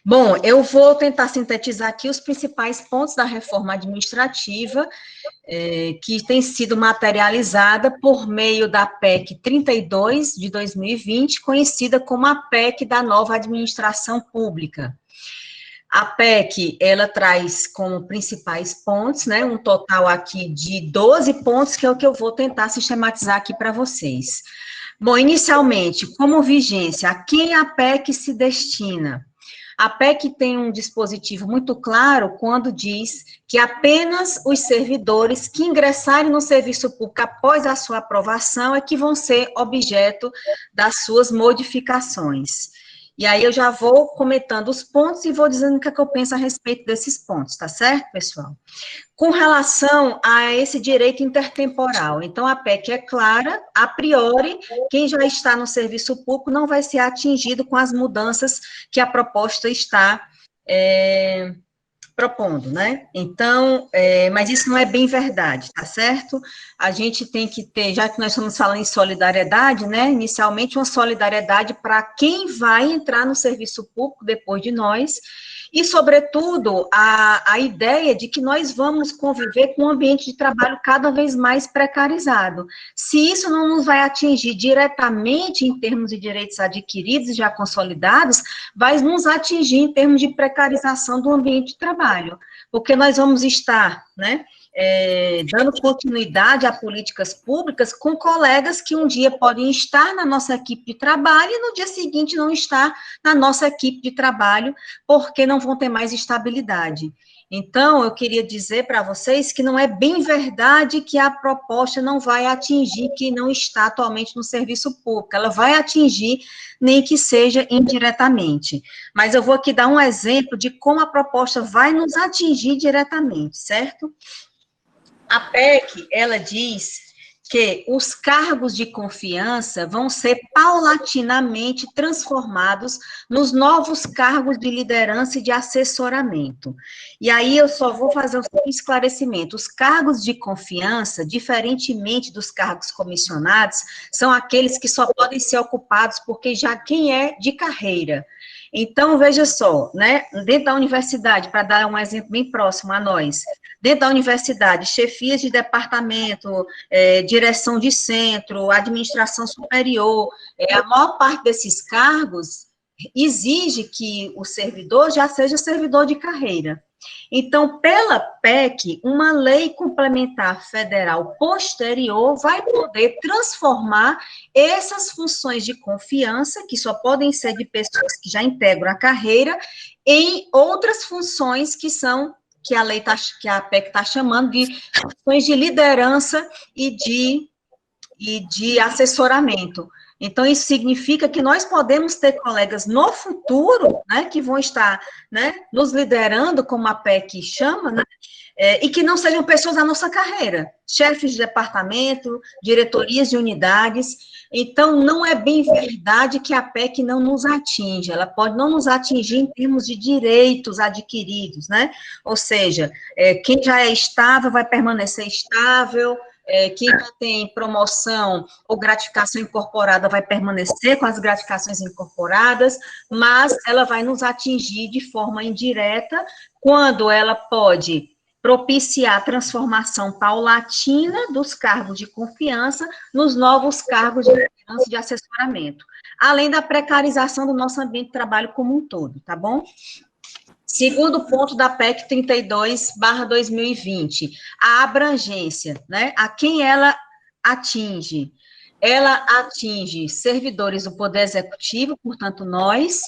Bom, eu vou tentar sintetizar aqui os principais pontos da reforma administrativa, que tem sido materializada por meio da PEC 32 de 2020, conhecida como a PEC da nova administração pública. A PEC, ela traz como principais pontos, né, um total aqui de 12 pontos, que é o que eu vou tentar sistematizar aqui para vocês. Bom, inicialmente, como vigência, a quem a PEC se destina? A PEC tem um dispositivo muito claro quando diz que apenas os servidores que ingressarem no serviço público após a sua aprovação é que vão ser objeto das suas modificações. E aí eu já vou comentando os pontos e vou dizendo o que é que eu penso a respeito desses pontos, tá certo, pessoal? Com relação a esse direito intertemporal, então a PEC é clara, a priori, quem já está no serviço público não vai ser atingido com as mudanças que a proposta está propondo, né? Então, mas isso não é bem verdade, tá certo? A gente tem que ter, já que nós estamos falando em solidariedade, né? Inicialmente, uma solidariedade para quem vai entrar no serviço público depois de nós, e, sobretudo, a ideia de que nós vamos conviver com um ambiente de trabalho cada vez mais precarizado. Se isso não nos vai atingir diretamente em termos de direitos adquiridos e já consolidados, vai nos atingir em termos de precarização do ambiente de trabalho, porque nós vamos estar, né, dando continuidade a políticas públicas com colegas que um dia podem estar na nossa equipe de trabalho e no dia seguinte não estar na nossa equipe de trabalho, porque não vão ter mais estabilidade. Então, eu queria dizer para vocês que não é bem verdade que a proposta não vai atingir quem não está atualmente no serviço público, ela vai atingir, nem que seja indiretamente. Mas eu vou aqui dar um exemplo de como a proposta vai nos atingir diretamente, certo? A PEC, ela diz que os cargos de confiança vão ser paulatinamente transformados nos novos cargos de liderança e de assessoramento. E aí eu só vou fazer um esclarecimento. Os cargos de confiança, diferentemente dos cargos comissionados, são aqueles que só podem ser ocupados porque já quem é de carreira. Então, veja só, né, dentro da universidade, para dar um exemplo bem próximo a nós, dentro da universidade, chefias de departamento, direção de centro, administração superior, a maior parte desses cargos exige que o servidor já seja servidor de carreira. Então, pela PEC, uma lei complementar federal posterior vai poder transformar essas funções de confiança, que só podem ser de pessoas que já integram a carreira, em outras funções que a lei que a PEC está chamando de funções de liderança e de assessoramento. Então, isso significa que nós podemos ter colegas no futuro, né, que vão estar, né, nos liderando, como a PEC chama, né, e que não sejam pessoas da nossa carreira, chefes de departamento, diretorias de unidades. Então, não é bem verdade que a PEC não nos atinge, ela pode não nos atingir em termos de direitos adquiridos, né, ou seja, quem já é estável vai permanecer estável, quem já tem promoção ou gratificação incorporada vai permanecer com as gratificações incorporadas, mas ela vai nos atingir de forma indireta, quando ela pode propiciar a transformação paulatina dos cargos de confiança nos novos cargos de liderança e de assessoramento, além da precarização do nosso ambiente de trabalho como um todo, tá bom? Segundo ponto da PEC 32/2020, a abrangência, né? A quem ela atinge? Ela atinge servidores do Poder Executivo, portanto, nós,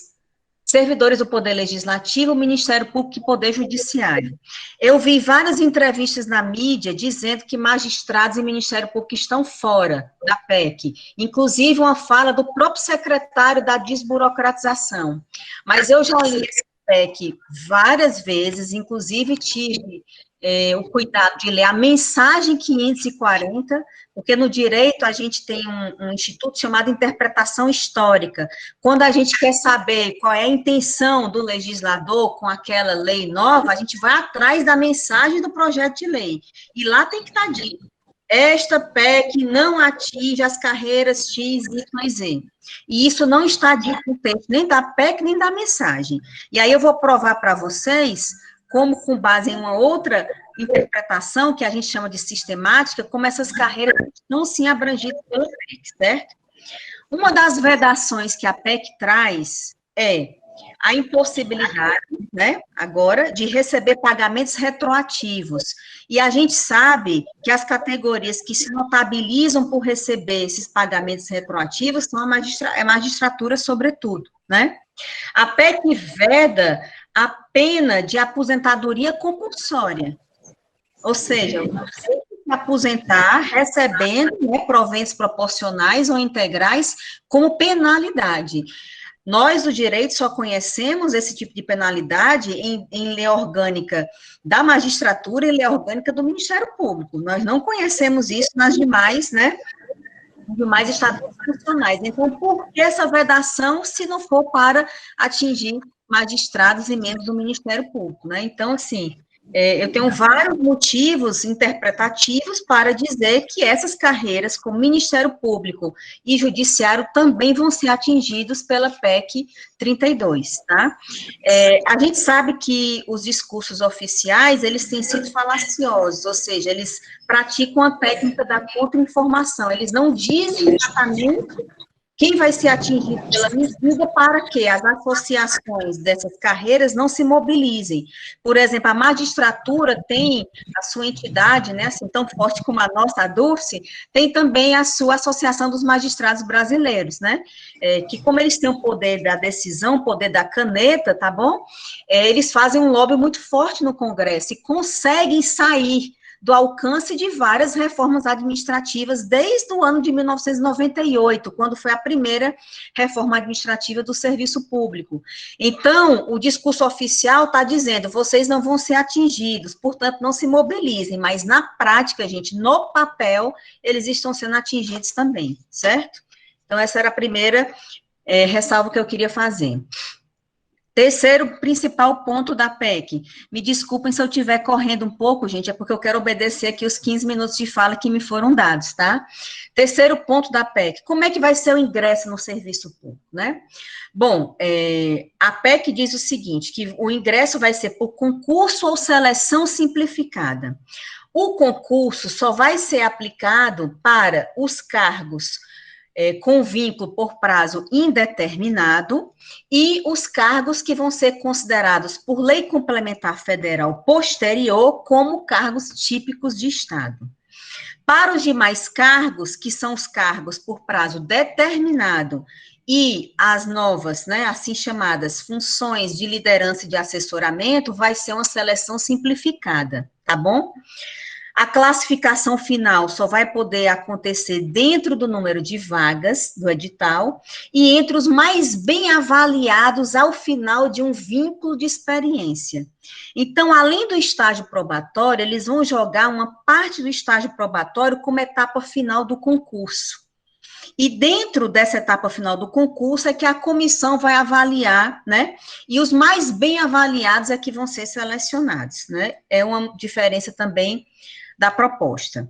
servidores do Poder Legislativo, Ministério Público e Poder Judiciário. Eu vi várias entrevistas na mídia dizendo que magistrados e Ministério Público estão fora da PEC, inclusive uma fala do próprio secretário da desburocratização. Mas eu já li esse PEC várias vezes, inclusive tive o cuidado de ler a mensagem 540, porque no direito a gente tem um instituto chamado interpretação histórica. Quando a gente quer saber qual é a intenção do legislador com aquela lei nova, a gente vai atrás da mensagem do projeto de lei, e lá tem que estar dito esta PEC não atinge as carreiras X, Y e Z. E isso não está dito no texto, nem da PEC, nem da mensagem. E aí eu vou provar para vocês como, com base em uma outra interpretação, que a gente chama de sistemática, como essas carreiras não sim abrangidas pela PEC, certo? Uma das vedações que a PEC traz é a impossibilidade, né, agora, de receber pagamentos retroativos. E a gente sabe que as categorias que se notabilizam por receber esses pagamentos retroativos são a magistratura, sobretudo, né? A PEC veda a pena de aposentadoria compulsória, ou seja, você tem que se aposentar recebendo, né, proventos proporcionais ou integrais como penalidade. Nós, do direito, só conhecemos esse tipo de penalidade em lei orgânica da magistratura e lei orgânica do Ministério Público. Nós não conhecemos isso nas demais, né, demais estatutos nacionais. Então, por que essa vedação se não for para atingir magistrados e membros do Ministério Público, né? Então, assim, eu tenho vários motivos interpretativos para dizer que essas carreiras, como Ministério Público e Judiciário, também vão ser atingidos pela PEC 32, tá? A gente sabe que os discursos oficiais, eles têm sido falaciosos, ou seja, eles praticam a técnica da contra-informação, eles não dizem exatamente quem vai ser atingido pela medida para que as associações dessas carreiras não se mobilizem. Por exemplo, a magistratura tem a sua entidade, né, assim, tão forte como a nossa, a DURSE, tem também a sua Associação dos Magistrados Brasileiros, né, que como eles têm o poder da decisão, o poder da caneta, tá bom? Eles fazem um lobby muito forte no Congresso e conseguem sair do alcance de várias reformas administrativas desde o ano de 1998, quando foi a primeira reforma administrativa do serviço público. Então, o discurso oficial está dizendo, vocês não vão ser atingidos, portanto, não se mobilizem, mas na prática, gente, no papel, eles estão sendo atingidos também, certo? Então, essa era a primeira ressalva que eu queria fazer. Terceiro principal ponto da PEC. Me desculpem se eu estiver correndo um pouco, gente, é porque eu quero obedecer aqui os 15 minutos de fala que me foram dados, tá? Terceiro ponto da PEC. Como é que vai ser o ingresso no serviço público, né? Bom, a PEC diz o seguinte, que o ingresso vai ser por concurso ou seleção simplificada. O concurso só vai ser aplicado para os cargos com vínculo por prazo indeterminado, e os cargos que vão ser considerados por lei complementar federal posterior como cargos típicos de Estado. Para os demais cargos, que são os cargos por prazo determinado, e as novas, né, assim chamadas funções de liderança e de assessoramento, vai ser uma seleção simplificada, tá bom? A classificação final só vai poder acontecer dentro do número de vagas do edital e entre os mais bem avaliados ao final de um vínculo de experiência. Então, além do estágio probatório, eles vão jogar uma parte do estágio probatório como etapa final do concurso. E dentro dessa etapa final do concurso é que a comissão vai avaliar, né? E os mais bem avaliados é que vão ser selecionados, né? É uma diferença também da proposta.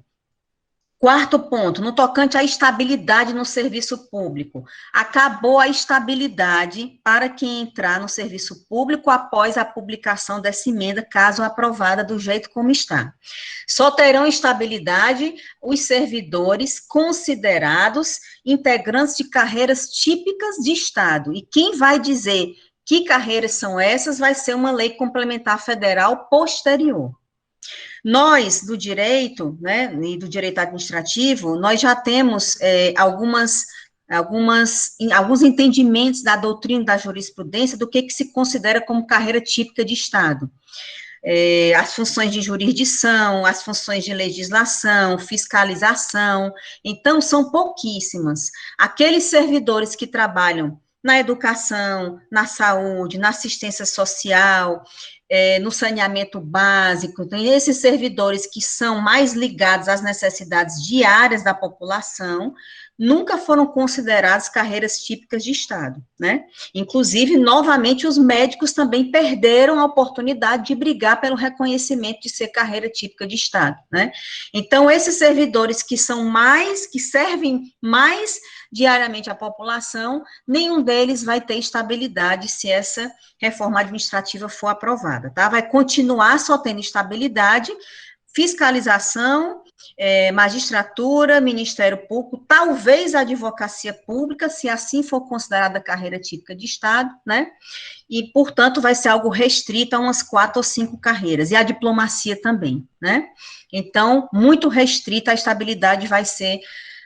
Quarto ponto, no tocante à estabilidade no serviço público. Acabou a estabilidade para quem entrar no serviço público após a publicação dessa emenda, caso aprovada do jeito como está. Só terão estabilidade os servidores considerados integrantes de carreiras típicas de Estado. E quem vai dizer que carreiras são essas vai ser uma lei complementar federal posterior. Nós, do direito, né, e do direito administrativo, nós já temos alguns entendimentos da doutrina da jurisprudência do que se considera como carreira típica de Estado. As funções de jurisdição, as funções de legislação, fiscalização, então, são pouquíssimas. Aqueles servidores que trabalham na educação, na saúde, na assistência social, no saneamento básico, então, esses servidores que são mais ligados às necessidades diárias da população, nunca foram consideradas carreiras típicas de Estado, né? Inclusive, novamente, os médicos também perderam a oportunidade de brigar pelo reconhecimento de ser carreira típica de Estado, né? Então, esses servidores que servem mais diariamente à população, nenhum deles vai ter estabilidade se essa reforma administrativa for aprovada, tá? Vai continuar só tendo estabilidade, fiscalização, magistratura, Ministério Público, talvez a advocacia pública, se assim for considerada carreira típica de Estado, né? E, portanto, vai ser algo restrito a umas 4 ou 5 carreiras, e a diplomacia também, né? Então, muito restrita, a estabilidade vai ser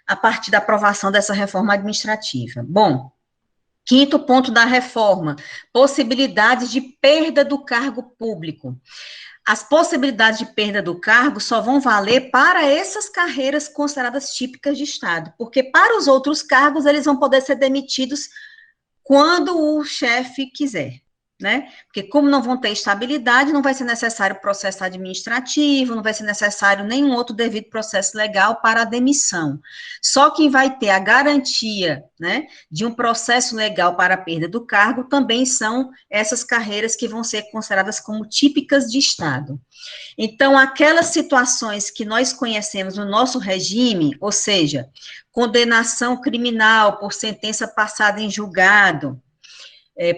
a partir da aprovação dessa reforma administrativa. Bom, quinto ponto da reforma, possibilidades de perda do cargo público. As possibilidades de perda do cargo só vão valer para essas carreiras consideradas típicas de Estado, porque para os outros cargos eles vão poder ser demitidos quando o chefe quiser, né? Porque como não vão ter estabilidade, não vai ser necessário processo administrativo, não vai ser necessário nenhum outro devido processo legal para a demissão. Só quem vai ter a garantia, né, de um processo legal para a perda do cargo também são essas carreiras que vão ser consideradas como típicas de Estado. Então, aquelas situações que nós conhecemos no nosso regime, ou seja, condenação criminal por sentença passada em julgado,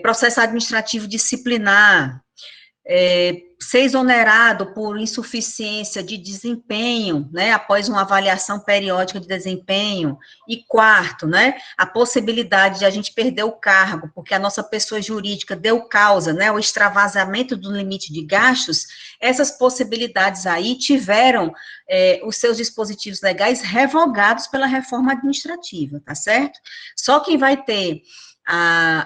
processo administrativo disciplinar, ser exonerado por insuficiência de desempenho, né, após uma avaliação periódica de desempenho, e quarto, né, a possibilidade de a gente perder o cargo, porque a nossa pessoa jurídica deu causa, né, o extravasamento do limite de gastos, essas possibilidades aí tiveram os seus dispositivos legais revogados pela reforma administrativa, tá certo? Só quem vai ter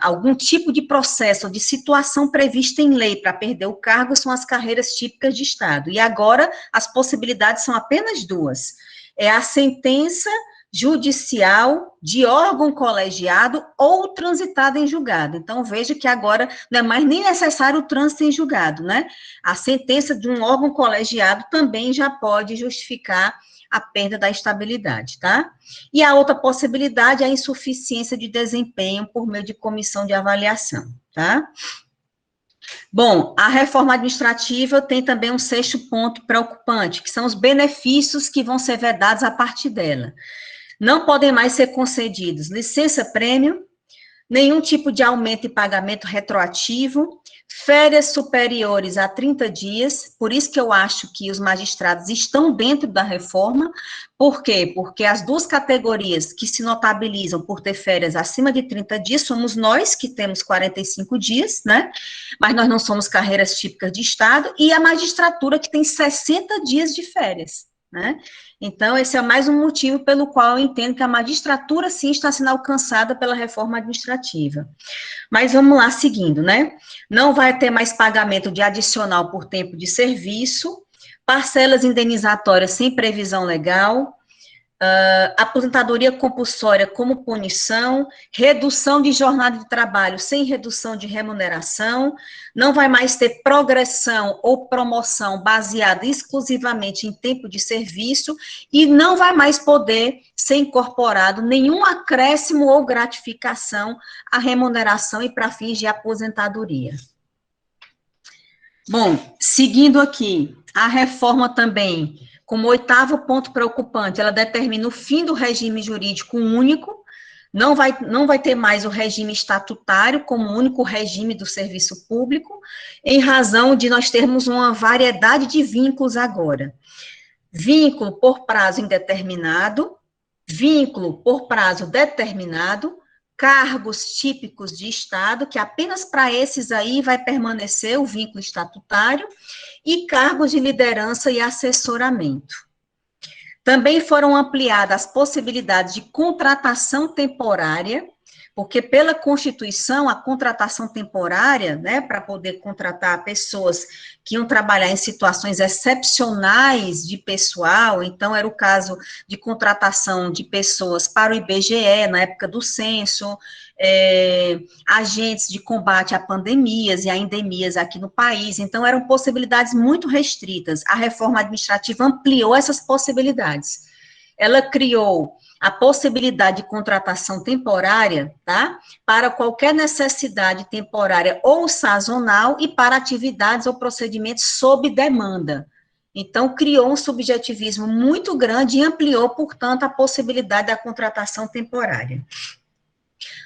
algum tipo de processo ou de situação prevista em lei para perder o cargo são as carreiras típicas de Estado. E agora, as possibilidades são apenas duas. É a sentença judicial de órgão colegiado ou transitada em julgado. Então, veja que agora não é mais nem necessário o trânsito em julgado, né? A sentença de um órgão colegiado também já pode justificar a perda da estabilidade, tá? E a outra possibilidade é a insuficiência de desempenho por meio de comissão de avaliação, tá? Bom, a reforma administrativa tem também um sexto ponto preocupante, que são os benefícios que vão ser vedados a partir dela. Não podem mais ser concedidos licença-prêmio, nenhum tipo de aumento e pagamento retroativo, férias superiores a 30 dias, por isso que eu acho que os magistrados estão dentro da reforma. Por quê? Porque as duas categorias que se notabilizam por ter férias acima de 30 dias somos nós, que temos 45 dias, né? Mas nós não somos carreiras típicas de Estado, e a magistratura, que tem 60 dias de férias, né? Então, esse é mais um motivo pelo qual eu entendo que a magistratura, sim, está sendo alcançada pela reforma administrativa. Mas vamos lá, seguindo, né? Não vai ter mais pagamento de adicional por tempo de serviço, parcelas indenizatórias sem previsão legal, aposentadoria compulsória como punição, redução de jornada de trabalho sem redução de remuneração, não vai mais ter progressão ou promoção baseada exclusivamente em tempo de serviço, e não vai mais poder ser incorporado nenhum acréscimo ou gratificação à remuneração e para fins de aposentadoria. Bom, seguindo aqui, a reforma também, como oitavo ponto preocupante, ela determina o fim do regime jurídico único, não vai ter mais o regime estatutário como único regime do serviço público, em razão de nós termos uma variedade de vínculos agora. Vínculo por prazo indeterminado, vínculo por prazo determinado, cargos típicos de Estado, que apenas para esses aí vai permanecer o vínculo estatutário, e cargos de liderança e assessoramento. Também foram ampliadas as possibilidades de contratação temporária, porque pela Constituição, a contratação temporária, né, para poder contratar pessoas que iam trabalhar em situações excepcionais de pessoal, então era o caso de contratação de pessoas para o IBGE, na época do censo, agentes de combate a pandemias e a endemias aqui no país, então eram possibilidades muito restritas. A reforma administrativa ampliou essas possibilidades. ela criou a possibilidade de contratação temporária, tá? Para qualquer necessidade temporária ou sazonal e para atividades ou procedimentos sob demanda. Então, criou um subjetivismo muito grande e ampliou, portanto, a possibilidade da contratação temporária.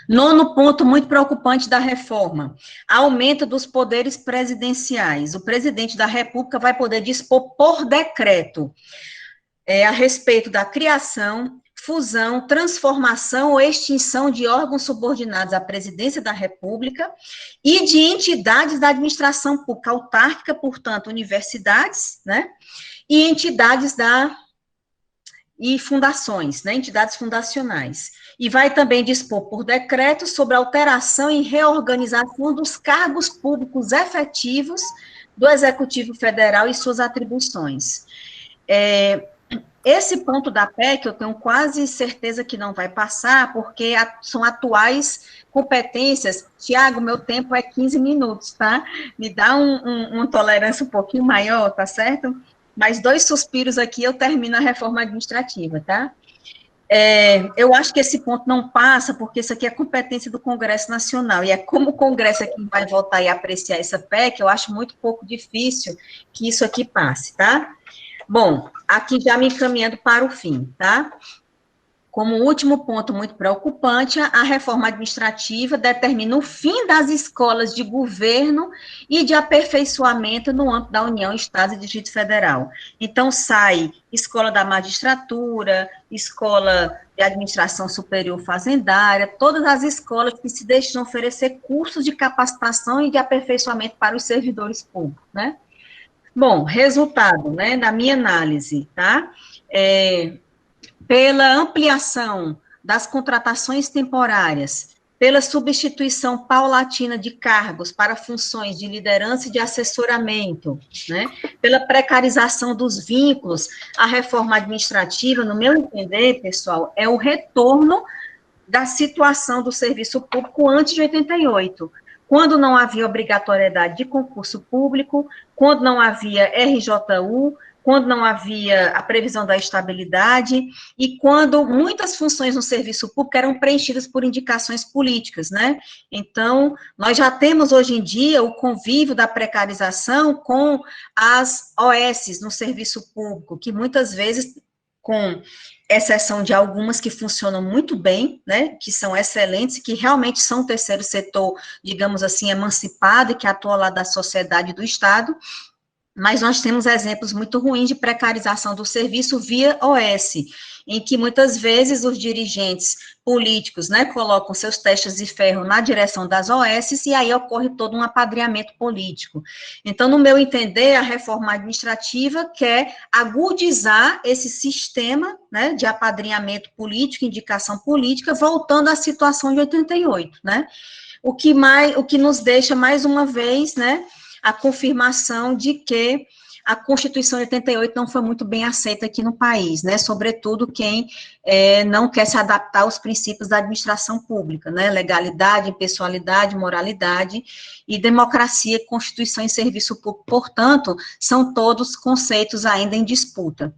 Nono ponto muito preocupante da reforma, aumento dos poderes presidenciais. O presidente da República vai poder dispor por decreto a respeito da criação, fusão, transformação ou extinção de órgãos subordinados à presidência da República e de entidades da administração pública autárquica, portanto, universidades, né, e entidades e fundações, né, entidades fundacionais. E vai também dispor por decreto sobre alteração e reorganização dos cargos públicos efetivos do Executivo Federal e suas atribuições. Esse ponto da PEC, eu tenho quase certeza que não vai passar, porque são atuais competências. Tiago, meu tempo é 15 minutos, tá? Me dá uma tolerância um pouquinho maior, tá certo? Mais 2 suspiros aqui, eu termino a reforma administrativa, tá? Eu acho que esse ponto não passa, porque isso aqui é competência do Congresso Nacional, e é como o Congresso aqui vai votar e apreciar essa PEC, eu acho muito pouco difícil que isso aqui passe, tá? Bom, aqui já me encaminhando para o fim, tá? Como último ponto muito preocupante, a reforma administrativa determina o fim das escolas de governo e de aperfeiçoamento no âmbito da União, Estado e Distrito Federal. Então, sai escola da magistratura, escola de administração superior fazendária, todas as escolas que se destinam a oferecer cursos de capacitação e de aperfeiçoamento para os servidores públicos, né? Bom, resultado, né, da minha análise, tá? Pela ampliação das contratações temporárias, pela substituição paulatina de cargos para funções de liderança e de assessoramento, né, pela precarização dos vínculos, a reforma administrativa, no meu entender, pessoal, é o retorno da situação do serviço público antes de 88, quando não havia obrigatoriedade de concurso público, quando não havia RJU, quando não havia a previsão da estabilidade e quando muitas funções no serviço público eram preenchidas por indicações políticas, né? Então, nós já temos hoje em dia o convívio da precarização com as OS no serviço público, que muitas vezes, com exceção de algumas que funcionam muito bem, né, que são excelentes, que realmente são o terceiro setor, digamos assim, emancipado e que atua lá da sociedade e do Estado, mas nós temos exemplos muito ruins de precarização do serviço via OS, em que muitas vezes os dirigentes políticos, né, colocam seus testes de ferro na direção das OS e aí ocorre todo um apadrinhamento político. Então, no meu entender, a reforma administrativa quer agudizar esse sistema, né, de apadrinhamento político, indicação política, voltando à situação de 88, né, o que nos deixa mais uma vez, né, a confirmação de que a Constituição de 88 não foi muito bem aceita aqui no país, né, sobretudo quem não quer se adaptar aos princípios da administração pública, né, legalidade, impessoalidade, moralidade e democracia, Constituição e serviço público, portanto, são todos conceitos ainda em disputa.